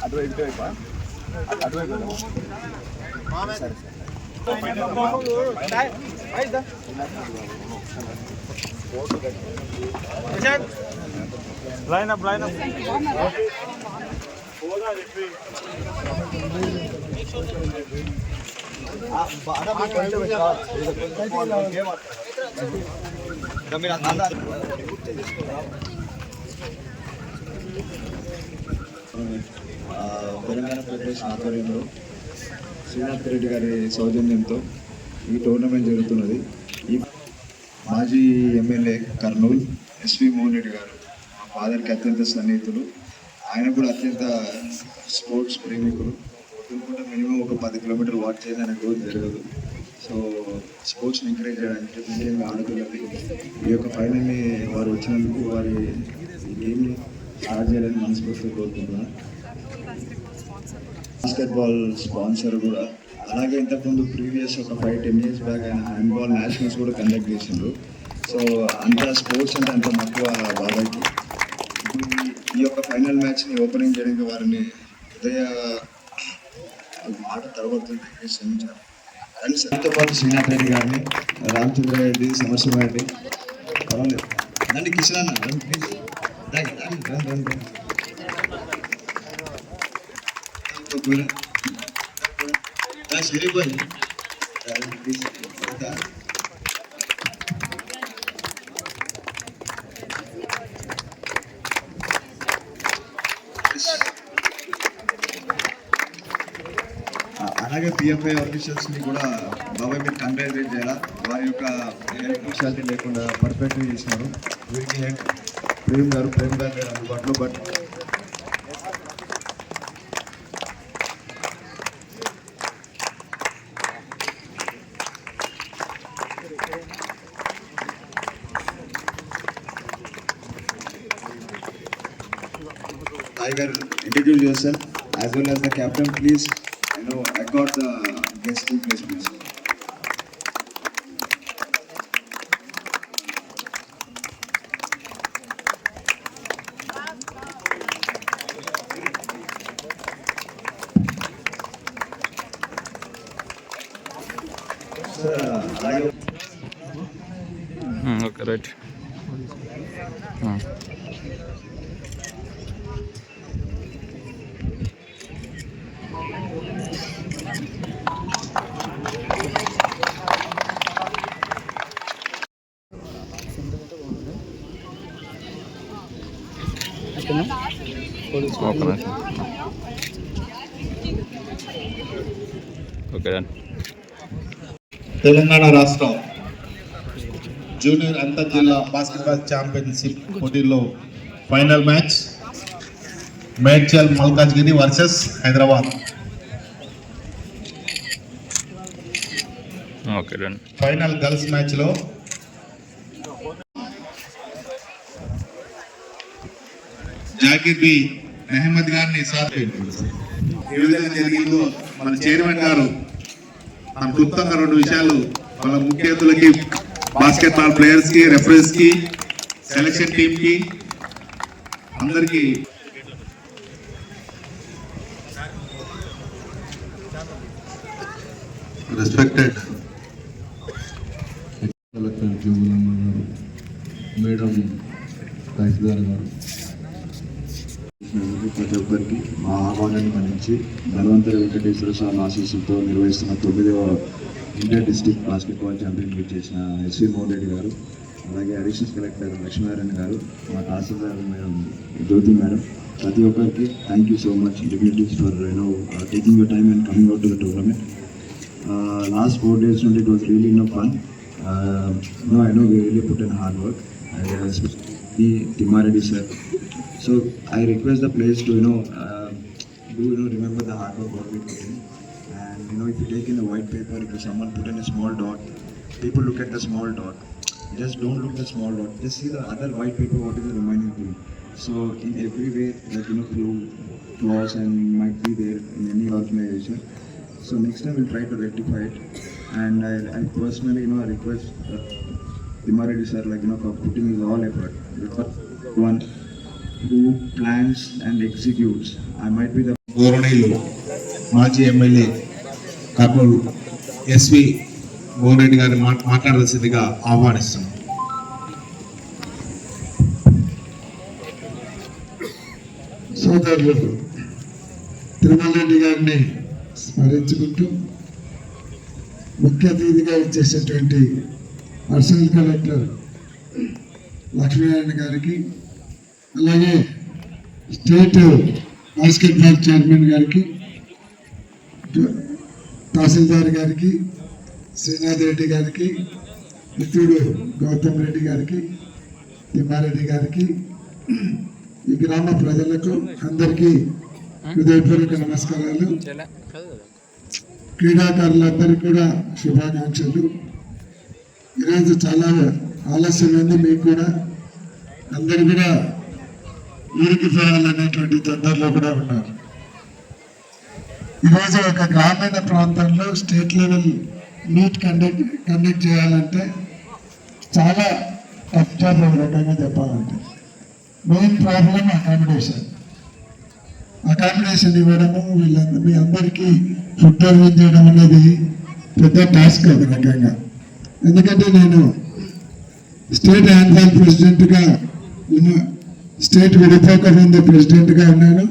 అటువైపు అటువైపు సరే లైన్ అప్ తెలంగాణ ఫెడరేషన్ ఆధ్వర్యంలో శ్రీనాథ్ రెడ్డి గారి సౌజన్యంతో ఈ టోర్నమెంట్ జరుగుతున్నది. ఈ మాజీ ఎమ్మెల్యే కర్నూలు ఎస్వి మోహన్ రెడ్డి గారు మా ఫాదర్కి అత్యంత సన్నిహితులు. ఆయన కూడా అత్యంత స్పోర్ట్స్ ప్రేమికులు. పొద్దున మినిమం ఒక 10 కిలోమీటర్లు వాక్ చేసి ఆయన రోజు జరగదు. సో స్పోర్ట్స్ని ఎంకరేజ్ చేయడానికి ముఖ్యంగా ఆడపిల్లలకి ఈ యొక్క ఫైనల్ని వారు వచ్చినందుకు వారి గేమ్ని స్టార్ట్ చేయాలని మనస్ఫూర్తిగా కోరుకుంటున్నాను. బాస్కెట్బాల్ స్పాన్సర్ కూడా, అలాగే ఇంతకుముందు ప్రీవియస్ ఒక 5-10 years బ్యాక్ ఆయన హ్యాండ్బాల్ నేషనల్స్ కూడా కండక్ట్ చేసిండ్రు. సో అంత స్పోర్ట్స్ అంటే అంత మక్కువ బాబాయ్కి. ఇప్పుడు ఈ యొక్క ఫైనల్ మ్యాచ్ని ఓపెనింగ్ చేయడానికి వారిని హృదయ మాట తడబడుతుంటే క్షమించారు. కానీ సరితో పాటు శ్రీనాథ్ రెడ్డి గారిని, రామచంద్ర రెడ్డి, సమర్శివ రెడ్డి, పర్వాలేదు రండి, కిషన్ అన్న రండి ప్లీజ్, శరీబాయ్ ప్లీజ్. అలాగే పిఎఫ్ఐ ఆఫీషియల్స్ని కూడా బాబాయ్ మీరు కంగ్రాచులేట్ చేయాలా. వారి యొక్క హెల్త్ స్పెషాలిటీ లేకుండా పర్ఫెక్ట్గా చేసినారు. వీరికి హెడ్ ప్రేమ్ గారు లేరు అందుబాటులో. But Tiger, introduce yourself as well as the captain, please. I got the guest in place, please. Okay, right. Telangana రాష్ట్రం జూనియర్ అంతర్ జిల్లా బాస్కెట్బాల్ ఛాంపియన్షిప్ పోటీల్లో final match Medchal Malkajgiri versus Hyderabad. Final girls మ్యాచ్లో జాకిర్ బి అహ్మద్ గారిని ఏ విధంగా జరిగిందో మన చైర్మన్ గారు మన క్లుప్తంగా 2 విషయాలు మన ముఖ్య అతిథులకి, బాస్కెట్బాల్ ప్లేయర్స్ కి, రెఫరీస్ కి, సెలక్షన్ టీమ్ కి అందరికి రెస్పెక్టెడ్ మేడం తహసీల్దార్ గారు, ప్రతి ఒక్కరికి మా ఆహ్వానాన్ని మన్నించి ధన్వంతరి వెంకటేశ్వర స్వామి ఆశీస్సులతో నిర్వహిస్తున్న 9వ ఇండియా డిస్ట్రిక్ట్ బాస్కెట్బాల్ ఛాంపియన్షిప్ చేసిన ఎస్వి మోహన్ రెడ్డి గారు, అలాగే అడిషనల్ కలెక్టర్ లక్ష్మీనారాయణ గారు, మా తహసీల్దార్ మేడం జ్యోతి మేడం, ప్రతి ఒక్కరికి thank you so much dignities for taking your time and coming out to the tournament. Last 4 days నుండి it was really fun. I know we really put in hard work, especially Timareddy sir. So I request the players to remember the hard work what we put in. And if you take in a white paper, if someone put in a small dot, people look at the small dot. Just don't look at the small dot. Just see the other white paper, what is the remaining thing. So in every way, few flaws and might be there in any organization. So next time we'll try to rectify it. And I personally, I request Timareddy sir, for putting his all effort. Because one who plans and executes. I might be the గౌరవనీయులు మాజీ MLA Kurnool SV Mohan Reddy గారిని మాట్లాడాల్సిందిగా ఆహ్వానిస్తున్నాం. సోదరులు తిరుమల రెడ్డి గారిని స్మరించుకుంటూ ముఖ్య అతిథిగా వచ్చేసేటువంటి అడిషనల్ కలెక్టర్ లక్ష్మీనారాయణ గారికి, అలాగే స్టేట్ బాస్కెట్బాల్ చైర్మన్ గారికి, తహసీల్దార్ గారికి, శ్రీనాథ్ రెడ్డి గారికి, మిత్రుడు గౌతమ్ రెడ్డి గారికి, తిమ్మారెడ్డి గారికి, ఈ గ్రామ ప్రజలకు అందరికీ హృదయపూర్వక నమస్కారాలు. క్రీడాకారులందరికీ కూడా శుభాకాంక్షలు. ఈరోజు చాలా ఆలస్యమైంది, మీకు కూడా అందరు కూడా ఊరికి పోవాలనేటువంటి తొందరలో కూడా ఉన్నారు. ఈరోజు ఒక గ్రామీణ ప్రాంతంలో స్టేట్ లెవెల్ మీట్ కండక్ట్ చేయాలంటే చాలా టఫ్ జాబ్, ఒక రకంగా చెప్పాలంటే. మెయిన్ ప్రాబ్లం అకామిడేషన్ ఇవ్వడము, మీ అందరికీ ఫుడ్ అరేంజ్ చేయడం అనేది పెద్ద టాస్క్ ఒక రకంగా. ఎందుకంటే నేను స్టేట్ హ్యాండ్బాల్ ప్రెసిడెంట్గా స్టేట్ విడిపోక ముందు ప్రెసిడెంట్గా ఉన్నాను,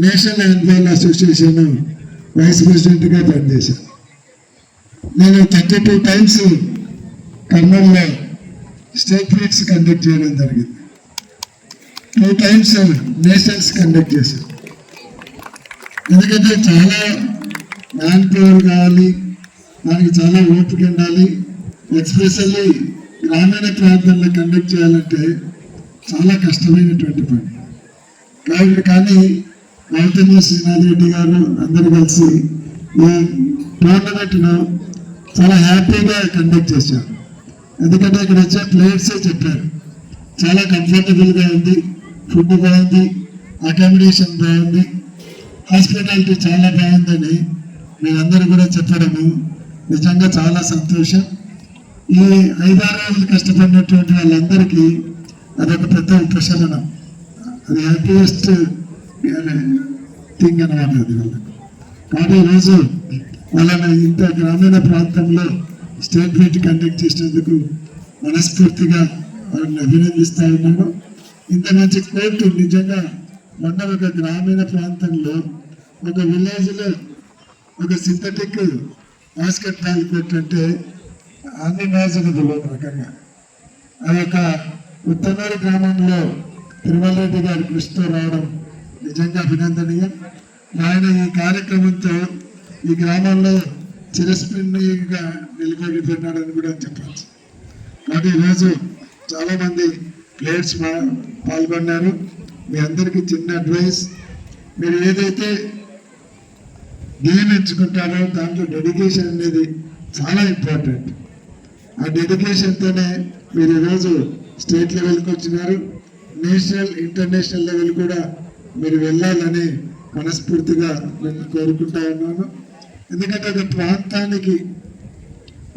నేషనల్ హ్యాండ్బాల్ అసోసియేషన్ వైస్ ప్రెసిడెంట్గా పనిచేశాను. నేను 32 టైమ్స్ కర్నూలులో స్టేట్ మీట్స్ కండక్ట్ చేయడం జరిగింది. 2 టైమ్స్ నేషనల్స్ కండక్ట్ చేశాను. ఎందుకంటే చాలా మ్యాన్ పవర్ కావాలి, దానికి చాలా ఓపిక ఉండాలి. ఎస్పెషల్లీ గ్రామీణ ప్రాంతాల్లో కండక్ట్ చేయాలంటే చాలా కష్టమైనటువంటి పని. కానీ గౌతమ్ శ్రీనాథ్ రెడ్డి గారు అందరూ కలిసి ఈ టోర్నమెంట్ను చాలా హ్యాపీగా కండక్ట్ చేశారు. ఎందుకంటే ఇక్కడ వచ్చే ప్లేయర్సే చెప్పారు చాలా కంఫర్టబుల్గా ఉంది, ఫుడ్ బాగుంది, అకామిడేషన్ బాగుంది, హాస్పిటాలిటీ చాలా బాగుందని మీరందరూ కూడా చెప్పడము నిజంగా చాలా సంతోషం. ఈ 5-6 రోజులు కష్టపడినటువంటి వాళ్ళందరికీ అదొక పెద్ద ఉపశమనం, అది హ్యాపీయెస్ట్ థింగ్ అన్నమాట అది వాళ్ళకు. కానీ ఈరోజు వాళ్ళని ఇంత గ్రామీణ ప్రాంతంలో స్టేట్ మీట్ కండక్ట్ చేసినందుకు మనస్ఫూర్తిగా వారిని అభినందిస్తా ఉన్నాను. ఇంత మంచి కోర్టు నిజంగా మొన్న ఒక గ్రామీణ ప్రాంతంలో ఒక విలేజ్లో ఒక సింథటిక్ బాస్కెట్బాల్ కోర్ట్ అంటే అన్ని మ్యాచ్లు ఒక రకంగా ఆ యొక్క ఉత్తనూరు గ్రామంలో తిరుమల రెడ్డి గారి కృషితో రావడం నిజంగా అభినందనీయం. ఆయన ఈ కార్యక్రమంతో ఈ గ్రామంలో చిరస్మరణీయంగా నిలబడిపోయినాడని కూడా చెప్పచ్చు. కాబట్టి ఈరోజు చాలామంది ప్లేయర్స్ పాల్గొన్నారు. మీ అందరికీ చిన్న అడ్వైస్, మీరు ఏదైతే గేమ్ ఎంచుకుంటారో దాంట్లో డెడికేషన్ అనేది చాలా ఇంపార్టెంట్. ఆ డెడికేషన్తోనే మీరు ఈరోజు స్టేట్ లెవెల్కి వచ్చినారు, నేషనల్ ఇంటర్నేషనల్ లెవెల్ కూడా మీరు వెళ్ళాలని మనస్ఫూర్తిగా నేను కోరుకుంటా ఉన్నాను. ఎందుకంటే ఒక ప్రాంతానికి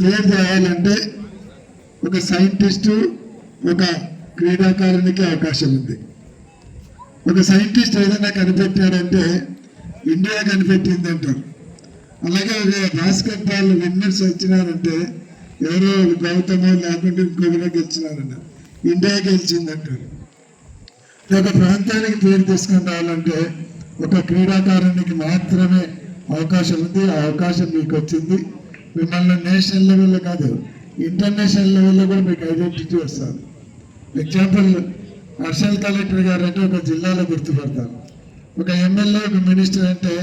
పేరు తేవాలంటే ఒక సైంటిస్టు, ఒక క్రీడాకారునికి అవకాశం ఉంది. ఒక సైంటిస్ట్ ఏదైనా కనిపెట్టాడంటే ఇండియా కనిపెట్టింది అంటారు. అలాగే ఒక బాస్కెట్బాల్ విన్నర్స్ వచ్చినారంటే ఎవరో గౌతమో లేకుంటే ఇంకొకరో గెలిచినారన్నారు, ఇండియా గెలిచిందంటారు. ఒక ప్రాంతానికి పేరు తీసుకొని రావాలంటే ఒక క్రీడాకారునికి మాత్రమే అవకాశం ఉంది. ఆ అవకాశం మీకు వచ్చింది. మిమ్మల్ని నేషనల్ లెవెల్లో కాదు, ఇంటర్నేషనల్ లెవెల్లో కూడా మీకు ఐడెంటిటీ వస్తుంది. ఎగ్జాంపుల్, అడిషనల్ కలెక్టర్ గారు అంటే ఒక జిల్లాలో గుర్తుపడతారు, ఒక ఎమ్మెల్యే, ఒక మినిస్టర్ అంటే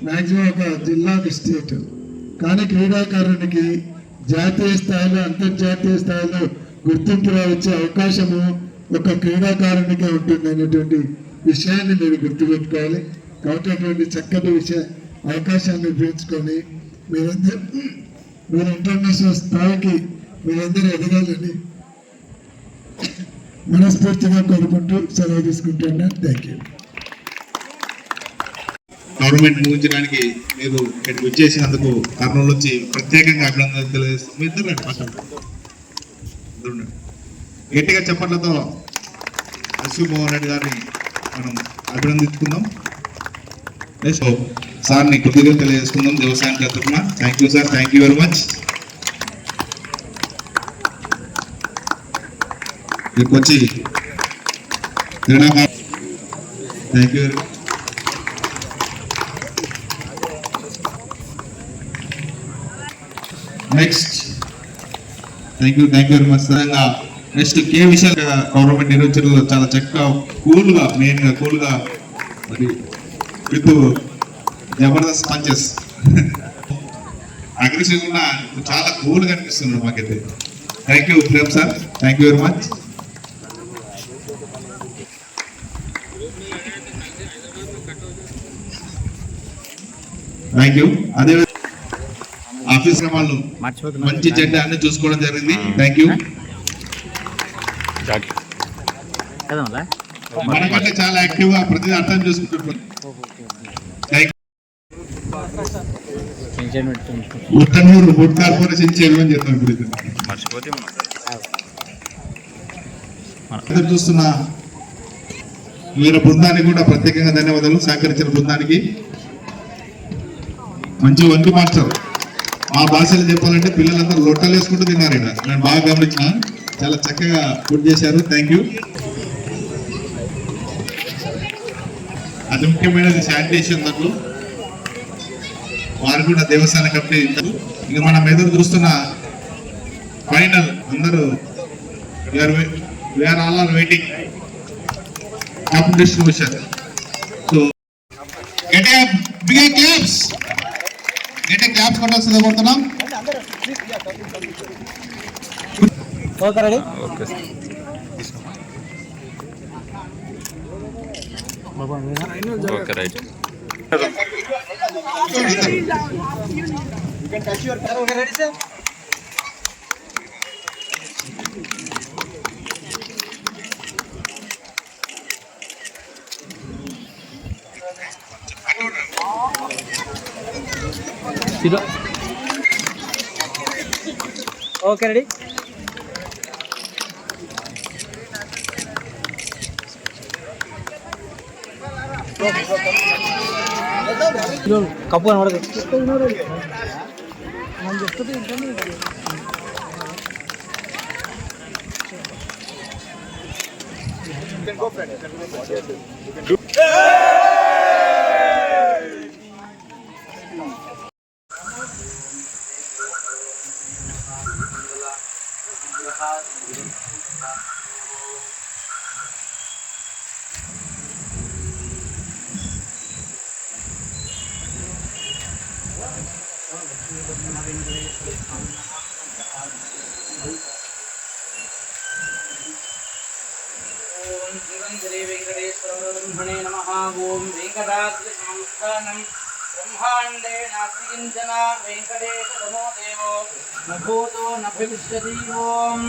మ్యాక్సిమం ఒక జిల్లా, ఒక స్టేట్. కానీ క్రీడాకారునికి జాతీయ స్థాయిలో, అంతర్జాతీయ స్థాయిలో గుర్తింపు వచ్చే అవకాశము ఒక క్రీడాకారునికే ఉంటుంది అనేటువంటి విషయాన్ని మీరు గుర్తుపెట్టుకోవాలి. కాబట్టి అటువంటి చక్కటి అవకాశాన్ని ఉపయోగించుకొని మీరు ఇంటర్నేషనల్ స్థాయికి మీరందరూ ఎదగాలని మనస్ఫూర్తిగా కోరుకుంటూ సెలవు తీసుకుంటున్నాను. Thank you. గవర్నమెంట్ ముగించడానికి మీరు ఇక్కడికి వచ్చేసినందుకు కర్నూలు వచ్చి ప్రత్యేకంగా అభినందనలు తెలియజేస్తాం. మీ ఇద్దరు గట్టిగా చెప్పట్లతో ఎస్వి మోహన్ రెడ్డి గారిని మనం అభినందించుకుందాం. సార్ని కృతజ్ఞతలు తెలియజేసుకుందాం దేవసాయం తరఫున. Thank you sir, thank you very much. ఇక్కడికి వచ్చి క్రీడాకారు thank you. Next thank you very much. Next K Vishal government నిర్వహించడంలో చాలా చక్కగా కూల్గా మెయిన్గా కూల్గా మరి విత్ జబర్దస్త్ పంచెస్ అగ్రెసివ్ కూడా చాలా కూల్గా అనిపిస్తుంది మాకైతే. Thank you Prem sir, thank you very much. Thank you. అదే ఆఫీస్ వాళ్ళు మంచి చెడ్డ అన్ని చూసుకోవడం జరిగింది. Thank you. మనకంటే చాలా యాక్టివ్ గా ప్రతి అర్థం చూసుకుంటున్నారు. ఉత్తనూరు ఫుడ్ కార్పొరేషన్ చైర్మన్ చేస్తాం ఇప్పుడు చూస్తున్న వీళ్ళ బృందానికి కూడా ప్రత్యేకంగా ధన్యవాదాలు. సహకరించిన బృందానికి. మంచి వంటి మాస్టర్. మా భాషలో చెప్పాలంటే పిల్లలందరూ లొట్టలు వేసుకుంటూ తిన్నారు. ఇక్కడ నేను బాగా గమనించిన. చాలా చక్కగా ఫుడ్ చేశారు. Thank you. అతి ముఖ్యమైనది శానిటేషన్ దాంట్లో వారు కూడా దేవస్థాన కమిటీ. ఇక మనం ఎదురు చూస్తున్న ఫైనల్ అందరూ we are all are waiting cup distribution. So get a big claps, get a claps కొట్టాల్సిందే కోరుతున్నాం. Okay ready. Okay right. Okay ready. Cup కనబడదు. శ్రీ వెంకటేశ్వర బ్రహ్మణే నమః. ఓం వెంకటాద్రి సంస్థానం బ్రహ్మాండే నాస్తి కించన వెంకటేశ తమో దేవో న భూతో న భవిష్యతి. ఓం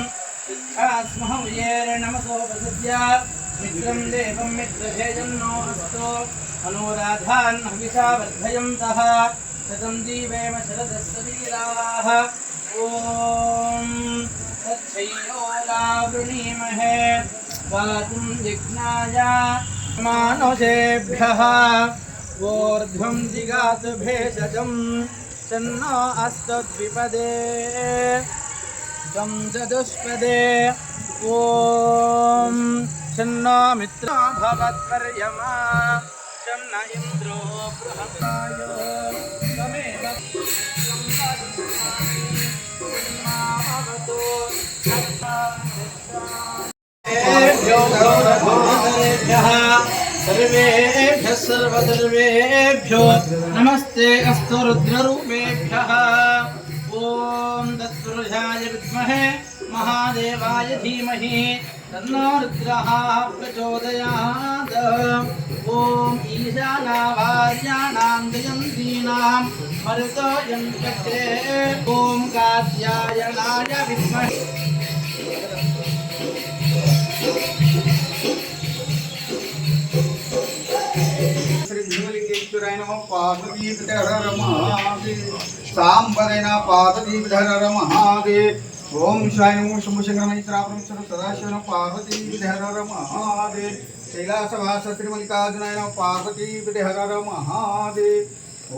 సిద్ధాస్మహుయేర నమతో ప్రసిద్ధ్య మిత్రం దేవం మిత్రభేజన్నో అస్తో అనురాధాన్ హవిషా వర్ధయంతః శతం దీవేమ శరదస్య వీరాః. ఓం తచ్చైయోలావృణీమహే గాతుం జిఘ్నాయ మానుషేభ్యః. ఊర్ధ్వం జిగాతు భేషజం చన్నో అస్తద్విపదే తం చతుష్పదే. ఓం చన్నో మిత్రో భవత్పర్యమా చన్న ఇంద్రో బృహత్తాయో తమేవ సంవత్సరామి सर्वेभ्यः सर्वसर्वेभ्यो नमस्ते अस्तु रुद्ररूपेभ्यः. ओम तत्पुरुषाय विद्महे महादेवाय धीमहि तन्नो रुद्रः प्रचोदयात्. ओम ईशानावार्याणां जयन्तीनां मरुतो यन्त्रग्रे. ओम कात्यायनाय विद्महे సాంబరైన పాదదీపధర మహాదేవ్. ఓం శివాయ నమో శంభు శంకర మైత్రాపరమేశ్వర సదాశివ పార్వతీ విధర మహాదేవ్ కైలాసవాస శ్రీమల్లికార్జునాయ నమః పార్వతీ విధర మహాదేవ్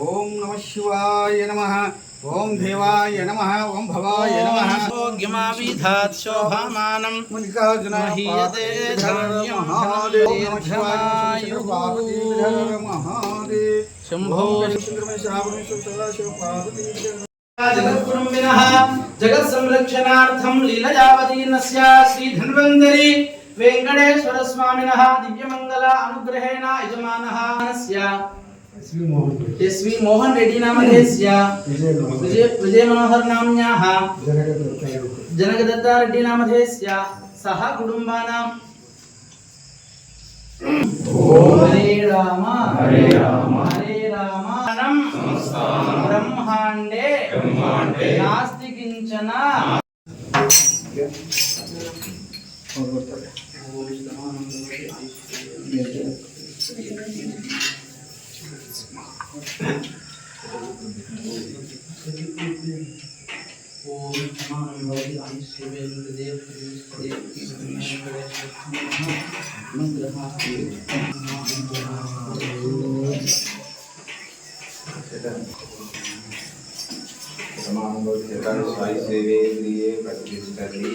ఓం నమ శివాయ నమః ఓం దేవాయ నమః ఓం భవాయ నమః భోగ్యమావిధాత్ శోభామానం మల్లికార్జునాయ మహీయతే ధాన్యం మహాదేవ్ నమ శివాయ నమః పార్వతీ విధర మహాదేవ్ శంభో శ్రీమల్లికార్జునాయ సదాశివ పార్వతీ విధర జగత్కుటుంబినః జగత్ సంరక్షణార్థం లీలయావతీర్ణస్య శ్రీ ధన్వంతరి వెంకటేశ్వర స్వామినః దివ్యమంగళ అనుగ్రహేణ యజమానః ఎస్వి మోహన్ రెడ్డి నామధేయస్య విజయ మనోహర్ నామ్న్యాః జనకదత్తా రెడ్డి నామధేయస్య సహ కుటుంబానాం హరే రామ హరే రామ హరే రామ బ్రహ్మాండే నాస్తి కించన స్వైసేవేంద్రియే ప్రతిష్టతి